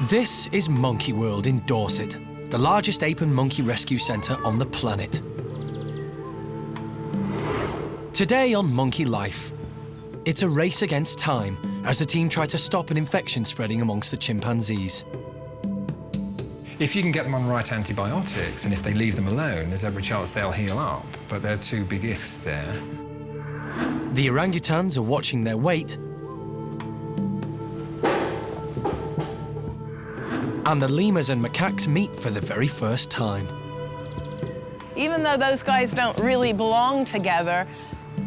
This is Monkey World in Dorset, the largest ape and monkey rescue centre on the planet. Today on Monkey Life, it's a race against time as the team try to stop an infection spreading amongst the chimpanzees. If you can get them on right antibiotics, and if they leave them alone, there's every chance they'll heal up. But there are two big ifs there. The orangutans are watching their weight, and the lemurs and macaques meet for the very first time. Even though those guys don't really belong together,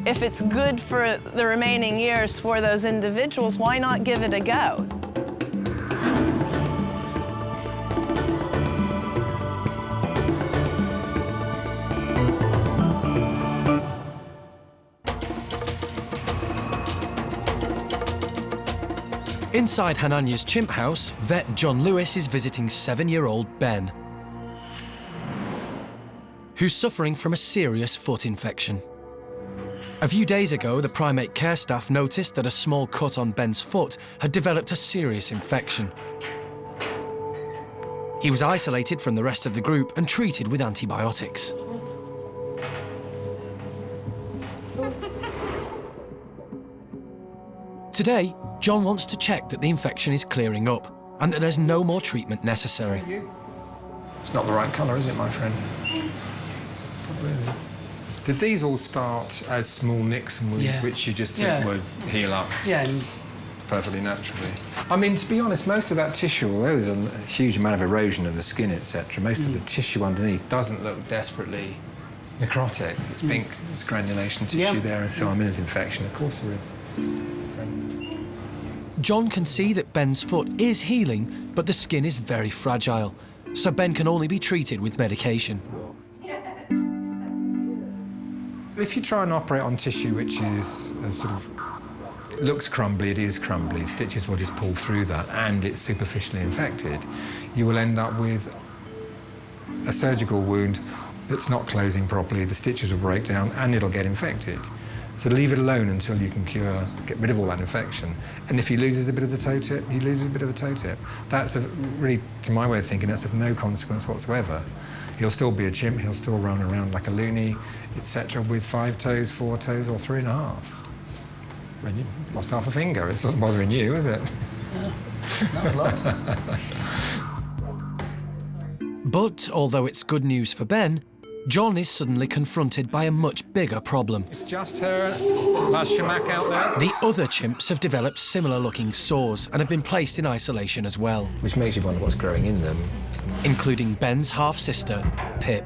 if it's good for the remaining years for those individuals, why not give it a go? Inside Hananya's chimp house, vet John Lewis is visiting 7-year-old Ben, who's suffering from a serious foot infection. A few days ago, the primate care staff noticed that a small cut on Ben's foot had developed a serious infection. He was isolated from the rest of the group and treated with antibiotics. Today, John wants to check that the infection is clearing up and that there's no more treatment necessary. It's not the right colour, is it, my friend? Not really. Did these all start as small nicks and wounds, which you just think would heal up? Yeah. Perfectly naturally. I mean, to be honest, most of that tissue, although there's a huge amount of erosion of the skin, etc., most of the tissue underneath doesn't look desperately necrotic. It's pink, it's granulation tissue there, so I'm in its infection. Of course there is. John can see that Ben's foot is healing, but the skin is very fragile, so Ben can only be treated with medication. If you try and operate on tissue which is sort of looks crumbly, it is crumbly, stitches will just pull through that, and it's superficially infected, you will end up with a surgical wound that's not closing properly, the stitches will break down, and it'll get infected. So leave it alone until you can get rid of all that infection. And if he loses a bit of the toe tip, he loses a bit of the toe tip. That's really, to my way of thinking, that's of no consequence whatsoever. He'll still be a chimp, he'll still run around like a loony, etc., with 5 toes, 4 toes, or 3.5. When you lost half a finger, it's not bothering you, is it? Not a lot. But although it's good news for Ben, John is suddenly confronted by a much bigger problem. It's just her last shamak out there. The other chimps have developed similar-looking sores and have been placed in isolation as well. Which makes you wonder what's growing in them. Including Ben's half-sister, Pip.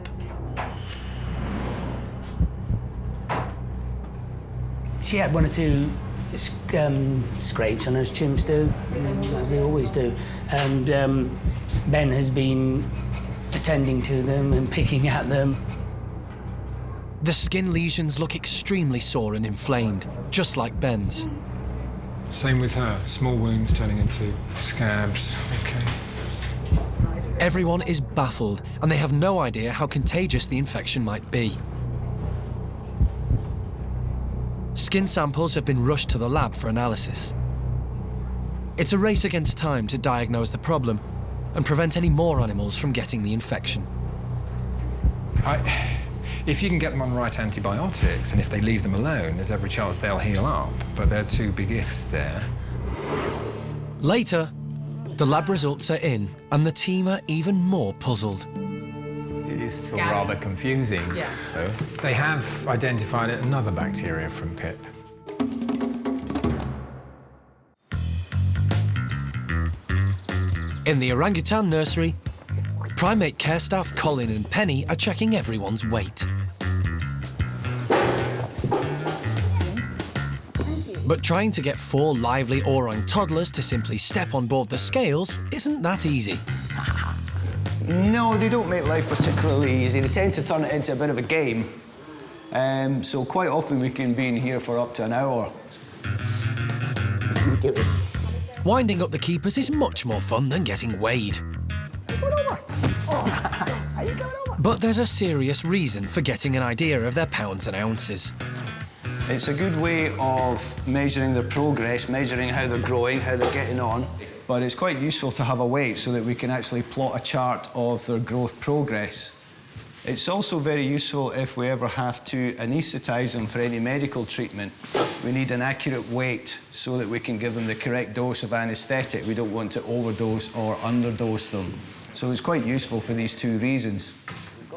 She had 1 or 2 scrapes on her, as chimps do, as they always do. And Ben has been attending to them and picking at them. The skin lesions look extremely sore and inflamed, just like Ben's. Same with her, small wounds turning into scabs. Okay. Everyone is baffled, and they have no idea how contagious the infection might be. Skin samples have been rushed to the lab for analysis. It's a race against time to diagnose the problem and prevent any more animals from getting the infection. If you can get them on right antibiotics, and if they leave them alone, there's every chance they'll heal up. But there are two big ifs there. Later, the lab results are in, and the team are even more puzzled. It is still rather confusing, though. They have identified another bacteria from Pip. In the orangutan nursery, primate care staff Colin and Penny are checking everyone's weight. But trying to get 4 lively orang toddlers to simply step on board the scales isn't that easy. No, they don't make life particularly easy. They tend to turn it into a bit of a game. So quite often we can be in here for up to an hour. Winding up the keepers is much more fun than getting weighed. But there's a serious reason for getting an idea of their pounds and ounces. It's a good way of measuring their progress, measuring how they're growing, how they're getting on. but it's quite useful to have a weight so that we can actually plot a chart of their growth progress. It's also very useful if we ever have to anaesthetise them for any medical treatment. We need an accurate weight so that we can give them the correct dose of anaesthetic. We don't want to overdose or underdose them. So it's quite useful for these two reasons.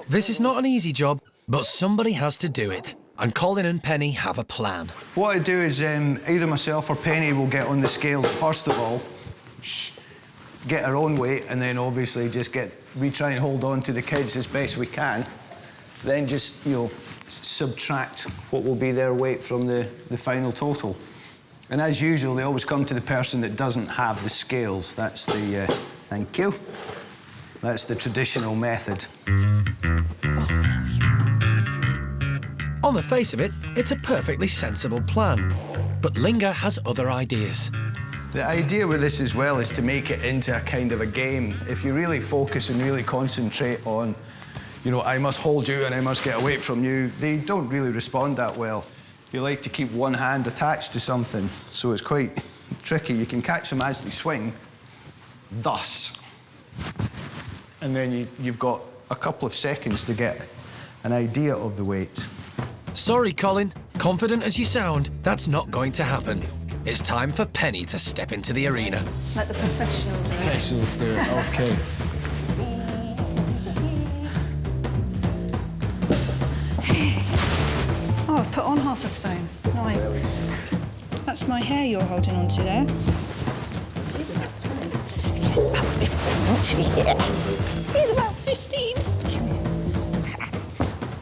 This is not an easy job, but somebody has to do it. And Colin and Penny have a plan. What I do is either myself or Penny will get on the scales first of all, get our own weight, and then obviously we try and hold on to the kids as best we can. Then just, you know, subtract what will be their weight from the final total. And as usual, they always come to the person that doesn't have the scales. That's the, thank you. That's the traditional method. On the face of it, it's a perfectly sensible plan. But Linga has other ideas. The idea with this as well is to make it into a kind of a game. If you really focus and really concentrate on, you know, I must hold you and I must get away from you, they don't really respond that well. You like to keep one hand attached to something, so it's quite tricky. You can catch them as they swing, thus. And then you've got a couple of seconds to get an idea of the weight. Sorry, Colin. Confident as you sound, that's not going to happen. It's time for Penny to step into the arena. Let the professionals do it. Professionals do it, OK. Oh, I've put on half a stone. 9. That's my hair you're holding on to there. He's about 15.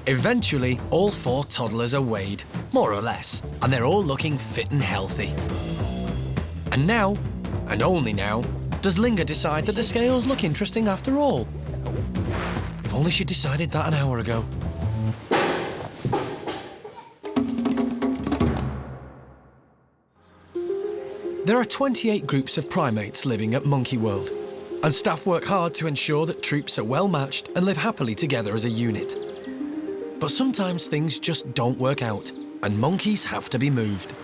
Eventually, all 4 toddlers are weighed, more or less, and they're all looking fit and healthy. And now, and only now, does Linga decide that the scales look interesting after all. If only she'd decided that an hour ago. There are 28 groups of primates living at Monkey World, and staff work hard to ensure that troops are well matched and live happily together as a unit. But sometimes things just don't work out, and monkeys have to be moved.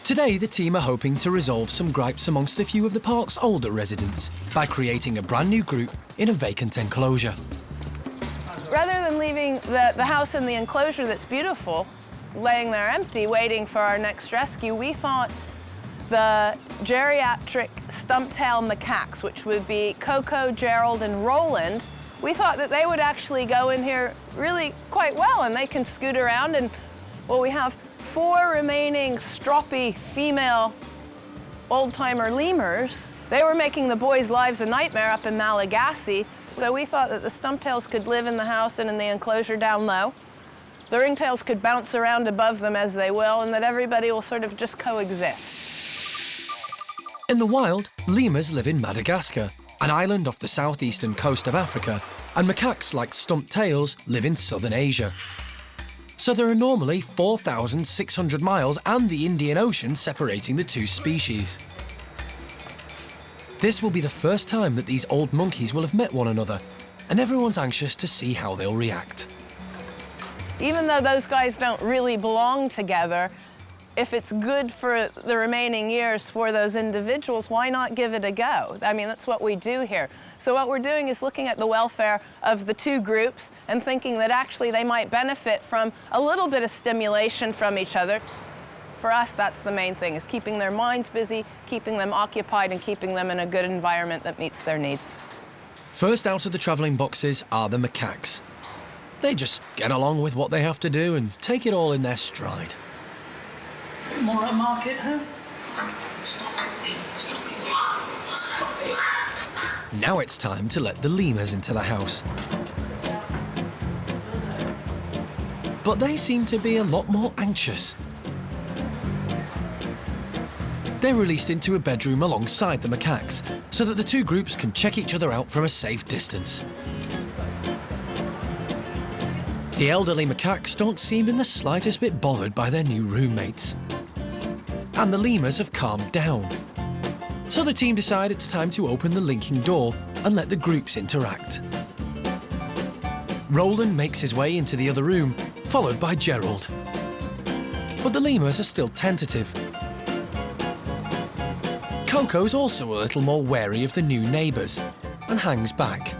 Today, the team are hoping to resolve some gripes amongst a few of the park's older residents by creating a brand new group in a vacant enclosure. Rather than leaving the house in the enclosure that's beautiful, laying there empty, waiting for our next rescue, we thought the geriatric stump-tail macaques, which would be Coco, Gerald, and Roland, we thought that they would actually go in here really quite well, and they can scoot around. And well, we have 4 remaining stroppy female old-timer lemurs. They were making the boys' lives a nightmare up in Malagasy, so we thought that the stumptails could live in the house and in the enclosure down low. The ringtails could bounce around above them as they will, and that everybody will sort of just coexist. In the wild, lemurs live in Madagascar, an island off the southeastern coast of Africa, and macaques like stump-tails live in southern Asia. So there are normally 4,600 miles and the Indian Ocean separating the 2 species. This will be the first time that these old monkeys will have met one another, and everyone's anxious to see how they'll react. Even though those guys don't really belong together, if it's good for the remaining years for those individuals, why not give it a go? I mean, that's what we do here. So what we're doing is looking at the welfare of the 2 groups and thinking that actually they might benefit from a little bit of stimulation from each other. For us, that's the main thing, is keeping their minds busy, keeping them occupied, and keeping them in a good environment that meets their needs. First out of the travelling boxes are the macaques. They just get along with what they have to do and take it all in their stride. More at market, huh? Now it's time to let the lemurs into the house. But they seem to be a lot more anxious. They're released into a bedroom alongside the macaques, so that the 2 groups can check each other out from a safe distance. The elderly macaques don't seem in the slightest bit bothered by their new roommates. And the lemurs have calmed down. So the team decide it's time to open the linking door and let the groups interact. Roland makes his way into the other room, followed by Gerald. But the lemurs are still tentative. Coco's also a little more wary of the new neighbours and hangs back.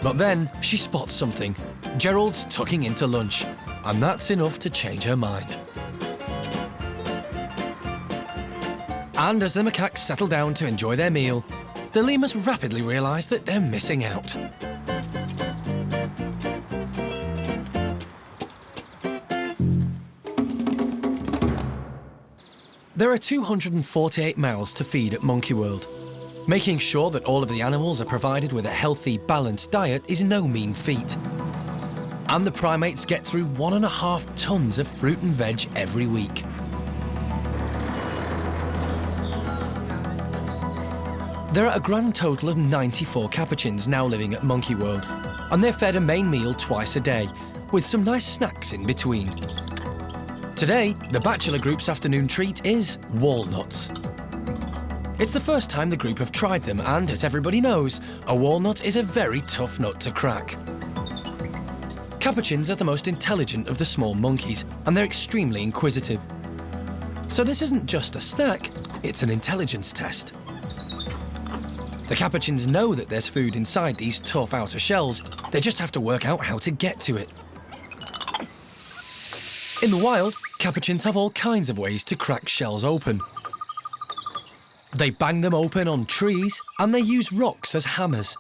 But then she spots something. Gerald's tucking into lunch, and that's enough to change her mind. And as the macaques settle down to enjoy their meal, the lemurs rapidly realise that they're missing out. There are 248 mouths to feed at Monkey World. Making sure that all of the animals are provided with a healthy, balanced diet is no mean feat. And the primates get through 1.5 tons of fruit and veg every week. There are a grand total of 94 capuchins now living at Monkey World, and they're fed a main meal twice a day, with some nice snacks in between. Today, the bachelor group's afternoon treat is walnuts. It's the first time the group have tried them, and as everybody knows, a walnut is a very tough nut to crack. Capuchins are the most intelligent of the small monkeys, and they're extremely inquisitive. So this isn't just a snack, it's an intelligence test. The capuchins know that there's food inside these tough outer shells, they just have to work out how to get to it. In the wild, capuchins have all kinds of ways to crack shells open. They bang them open on trees, and they use rocks as hammers.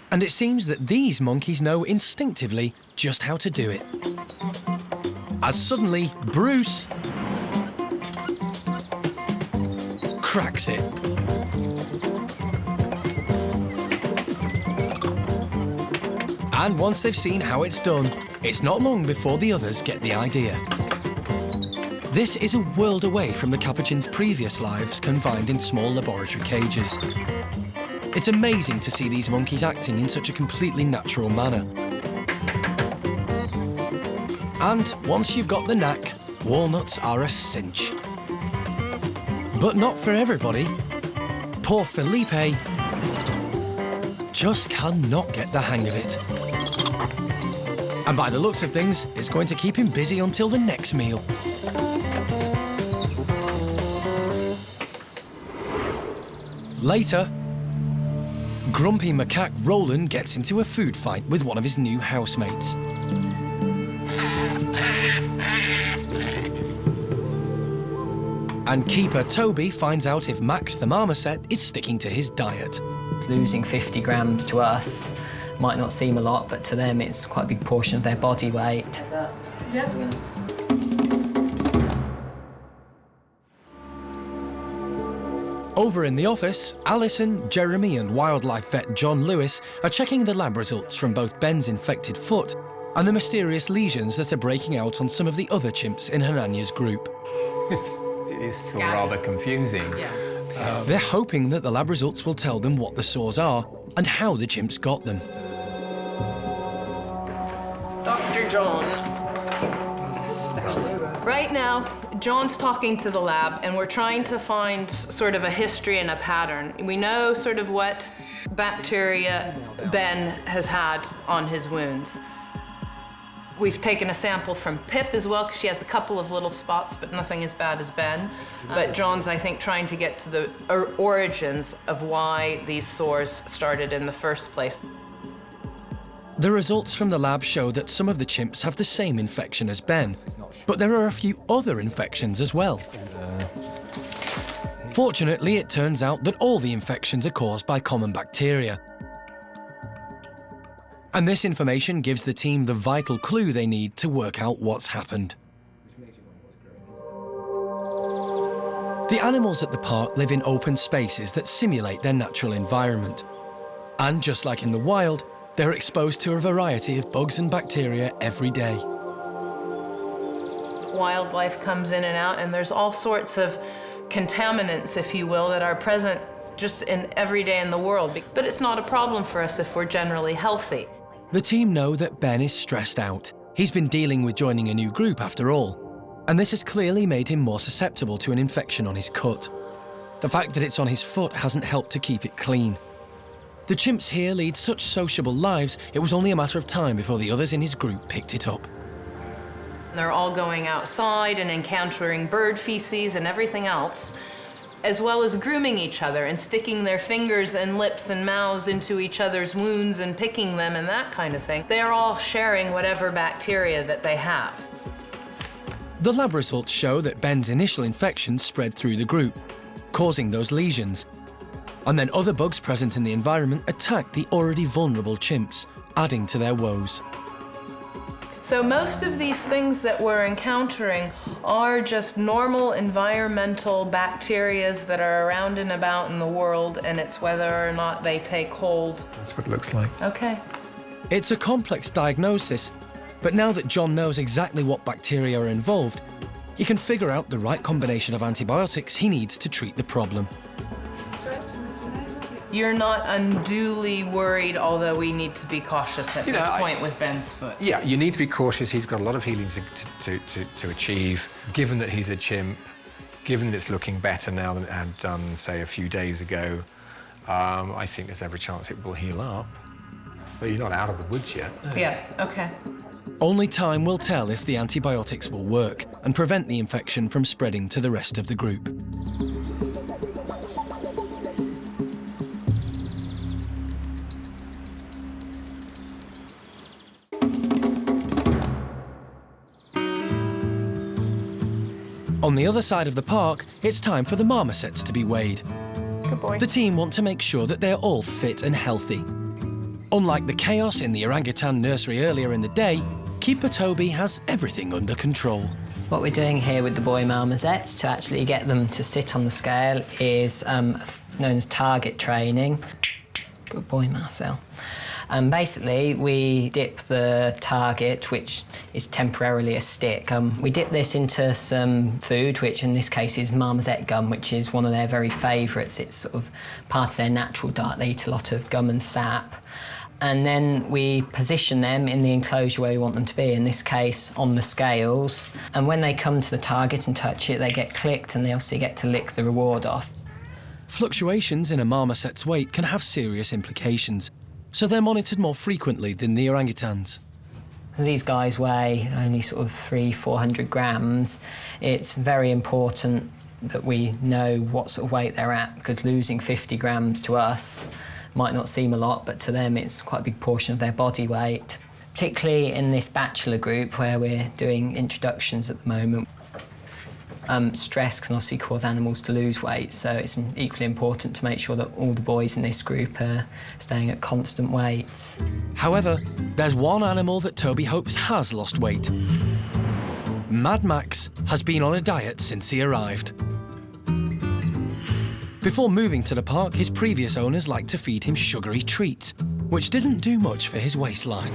And it seems that these monkeys know instinctively just how to do it. As suddenly, Bruce cracks it. And once they've seen how it's done, it's not long before the others get the idea. This is a world away from the capuchins' previous lives confined in small laboratory cages. It's amazing to see these monkeys acting in such a completely natural manner. And once you've got the knack, walnuts are a cinch. But not for everybody. Poor Felipe just cannot get the hang of it. And by the looks of things, it's going to keep him busy until the next meal. Later, grumpy macaque Roland gets into a food fight with one of his new housemates. And keeper Toby finds out if Max the marmoset is sticking to his diet. Losing 50 grams to us might not seem a lot, but to them it's quite a big portion of their body weight. Over in the office, Alison, Jeremy and wildlife vet John Lewis are checking the lab results from both Ben's infected foot and the mysterious lesions that are breaking out on some of the other chimps in Hananya's group. It is still rather confusing. Yeah. They're hoping that the lab results will tell them what the sores are and how the chimps got them. Dr. John. Right now, John's talking to the lab, and we're trying to find sort of a history and a pattern. We know sort of what bacteria Ben has had on his wounds. We've taken a sample from Pip as well, because she has a couple of little spots, but nothing as bad as Ben. But John's, I think, trying to get to the origins of why these sores started in the first place. The results from the lab show that some of the chimps have the same infection as Ben, but there are a few other infections as well. Fortunately, it turns out that all the infections are caused by common bacteria. And this information gives the team the vital clue they need to work out what's happened. The animals at the park live in open spaces that simulate their natural environment. And just like in the wild, they're exposed to a variety of bugs and bacteria every day. Wildlife comes in and out, and there's all sorts of contaminants, if you will, that are present just in every day in the world. But it's not a problem for us if we're generally healthy. The team know that Ben is stressed out. He's been dealing with joining a new group after all, and this has clearly made him more susceptible to an infection on his cut. The fact that it's on his foot hasn't helped to keep it clean. The chimps here lead such sociable lives, it was only a matter of time before the others in his group picked it up. They're all going outside and encountering bird feces and everything else, as well as grooming each other and sticking their fingers and lips and mouths into each other's wounds and picking them and that kind of thing. They're all sharing whatever bacteria that they have. The lab results show that Ben's initial infection spread through the group, causing those lesions. And then other bugs present in the environment attacked the already vulnerable chimps, adding to their woes. So most of these things that we're encountering are just normal environmental bacterias that are around and about in the world, and it's whether or not they take hold. That's what it looks like. Okay. It's a complex diagnosis, but now that John knows exactly what bacteria are involved, he can figure out the right combination of antibiotics he needs to treat the problem. You're not unduly worried, although we need to be cautious at this point with Ben's foot. Yeah, you need to be cautious. He's got a lot of healing to achieve. Given that he's a chimp, given that it's looking better now than it had done, say, a few days ago, I think there's every chance it will heal up. But you're not out of the woods yet. No. Yeah, okay. Only time will tell if the antibiotics will work and prevent the infection from spreading to the rest of the group. On the other side of the park, it's time for the marmosets to be weighed. Good boy. The team want to make sure that they're all fit and healthy. Unlike the chaos in the orangutan nursery earlier in the day, Keeper Toby has everything under control. What we're doing here with the boy marmosets to actually get them to sit on the scale is known as target training. Good boy, Marcel. Basically, we dip the target, which is temporarily a stick. We dip this into some food, which in this case is marmoset gum, which is one of their very favourites. It's sort of part of their natural diet. They eat a lot of gum and sap. And then we position them in the enclosure where we want them to be, in this case on the scales. And when they come to the target and touch it, they get clicked and they obviously get to lick the reward off. Fluctuations in a marmoset's weight can have serious implications, so they're monitored more frequently than the orangutans. These guys weigh only sort of 300-400 grams. It's very important that we know what sort of weight they're at, because losing 50 grams to us might not seem a lot, but to them it's quite a big portion of their body weight. Particularly in this bachelor group where we're doing introductions at the moment. Stress can obviously cause animals to lose weight, so it's equally important to make sure that all the boys in this group are staying at constant weights. However, there's one animal that Toby hopes has lost weight. Mad Max has been on a diet since he arrived. Before moving to the park, his previous owners liked to feed him sugary treats, which didn't do much for his waistline.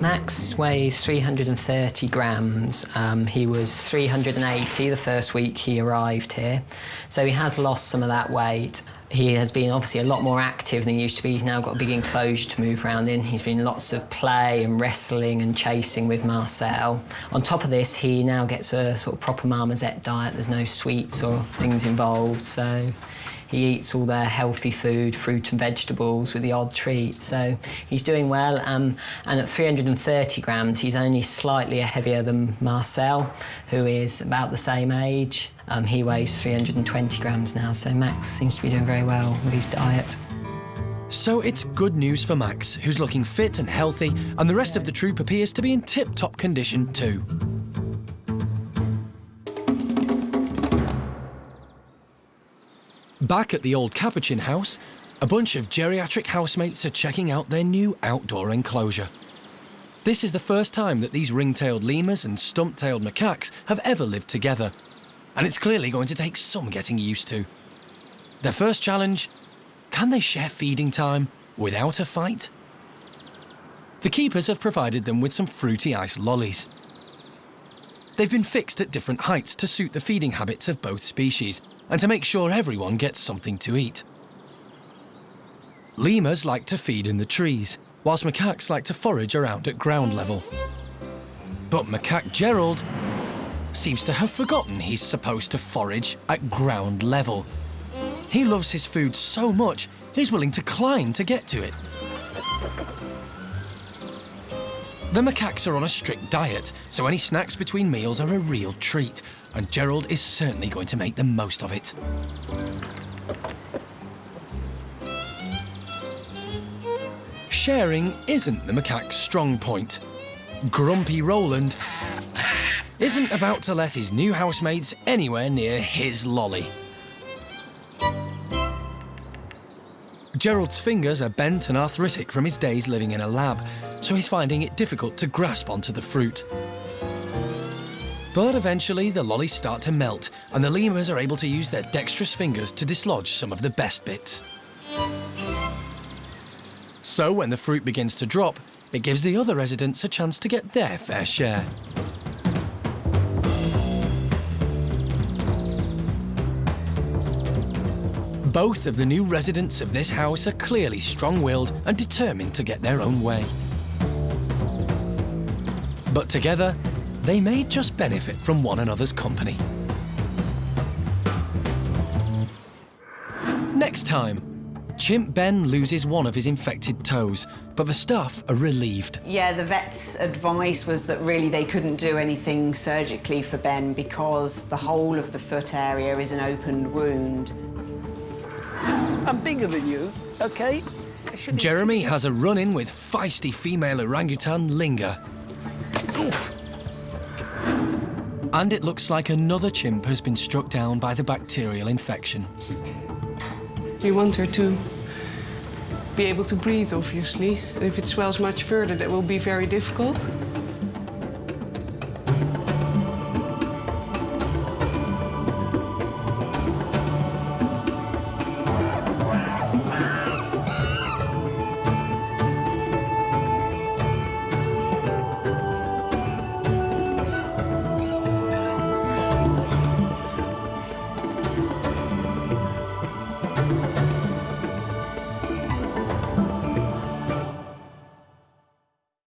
Max weighs 330 grams. He was 380 the first week he arrived here, so he has lost some of that weight. He has been obviously a lot more active than he used to be. He's now got a big enclosure to move around in. He's been lots of play and wrestling and chasing with Marcel. On top of this, he now gets a sort of proper marmoset diet. There's no sweets or things involved, so he eats all their healthy food, fruit and vegetables with the odd treat. So he's doing well, and at 330 grams, he's only slightly heavier than Marcel, who is about the same age. He weighs 320 grams now, so Max seems to be doing very well with his diet. So it's good news for Max, who's looking fit and healthy, and the rest of the troop appears to be in tip-top condition too. Back at the old Capuchin house, a bunch of geriatric housemates are checking out their new outdoor enclosure. This is the first time that these ring-tailed lemurs and stump-tailed macaques have ever lived together, and it's clearly going to take some getting used to. Their first challenge: can they share feeding time without a fight? The keepers have provided them with some fruity ice lollies. They've been fixed at different heights to suit the feeding habits of both species, and to make sure everyone gets something to eat. Lemurs like to feed in the trees, whilst macaques like to forage around at ground level. But macaque Gerald seems to have forgotten he's supposed to forage at ground level. He loves his food so much, he's willing to climb to get to it. The macaques are on a strict diet, so any snacks between meals are a real treat, and Gerald is certainly going to make the most of it. Sharing isn't the macaque's strong point. Grumpy Roland isn't about to let his new housemates anywhere near his lolly. Gerald's fingers are bent and arthritic from his days living in a lab, so he's finding it difficult to grasp onto the fruit. But eventually the lollies start to melt, and the lemurs are able to use their dexterous fingers to dislodge some of the best bits. So when the fruit begins to drop, it gives the other residents a chance to get their fair share. Both of the new residents of this house are clearly strong-willed and determined to get their own way. But together, they may just benefit from one another's company. Next time, Chimp Ben loses one of his infected toes, but the staff are relieved. Yeah, the vet's advice was that really they couldn't do anything surgically for Ben because the whole of the foot area is an open wound. I'm bigger than you, OK? Jeremy has a run-in with feisty female orangutan Linga. Oof. And it looks like another chimp has been struck down by the bacterial infection. We want her to be able to breathe, obviously. If it swells much further, that will be very difficult.